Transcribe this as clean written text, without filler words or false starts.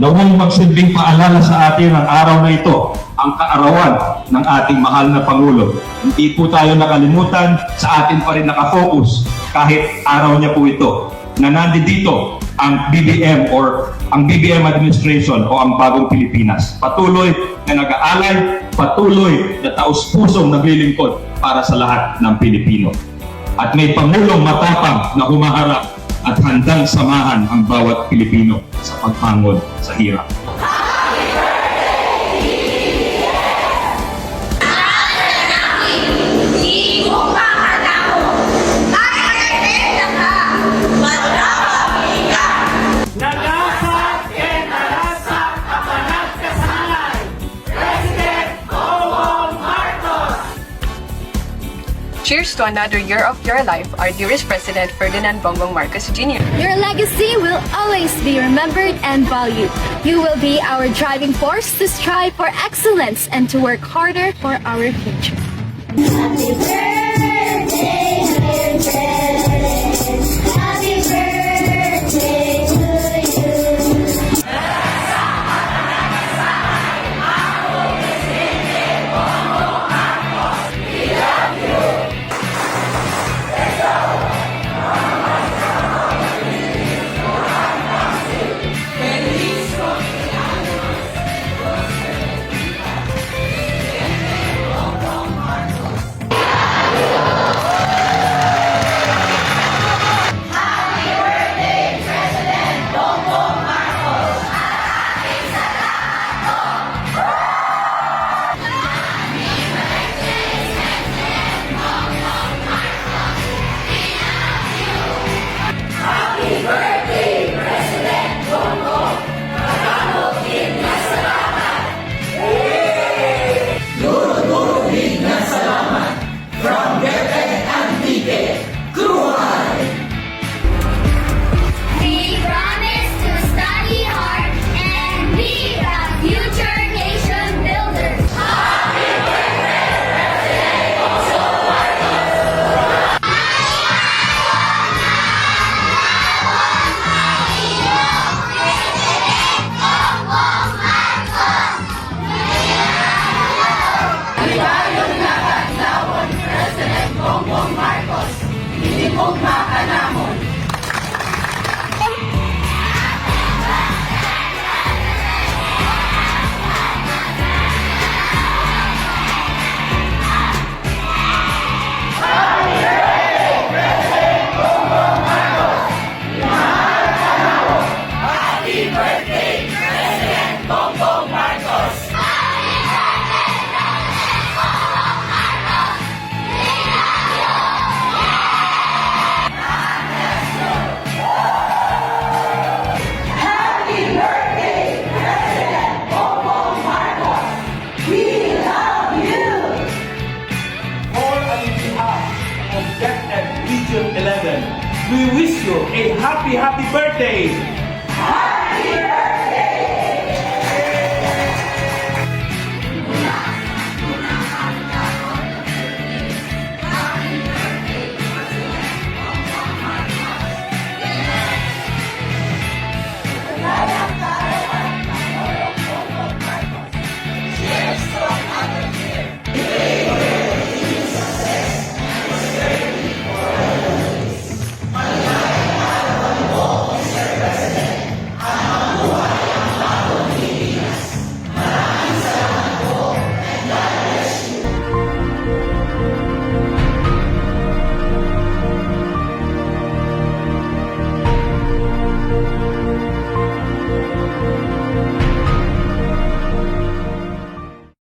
Nawang magsilbing paalala sa atin ang araw na ito, ang kaarawan ng ating mahal na Pangulo. Hindi po tayo nakalimutan, sa atin pa rin nakafocus kahit araw niya po ito, na nandito ang BBM or ang BBM administration o ang bagong Pilipinas. Patuloy na nag-aalay, patuloy na taus-pusong naglilingkod para sa lahat ng Pilipino. At may Pangulong matapang na humaharap at handang samahan ang bawat Pilipino sa pagpangod sa hirap. Cheers to another year of your life, our dearest President Ferdinand Bongbong Marcos Jr. Your legacy will always be remembered and valued. You will be our driving force to strive for excellence and to work harder for our future. Happy birthday, dear President. Happy birthday to you. We promise to study hard and be the future nation builders. Happy birthday, President Bongbong Marcos. All on behalf of DepEd Region 11, we wish you a happy birthday!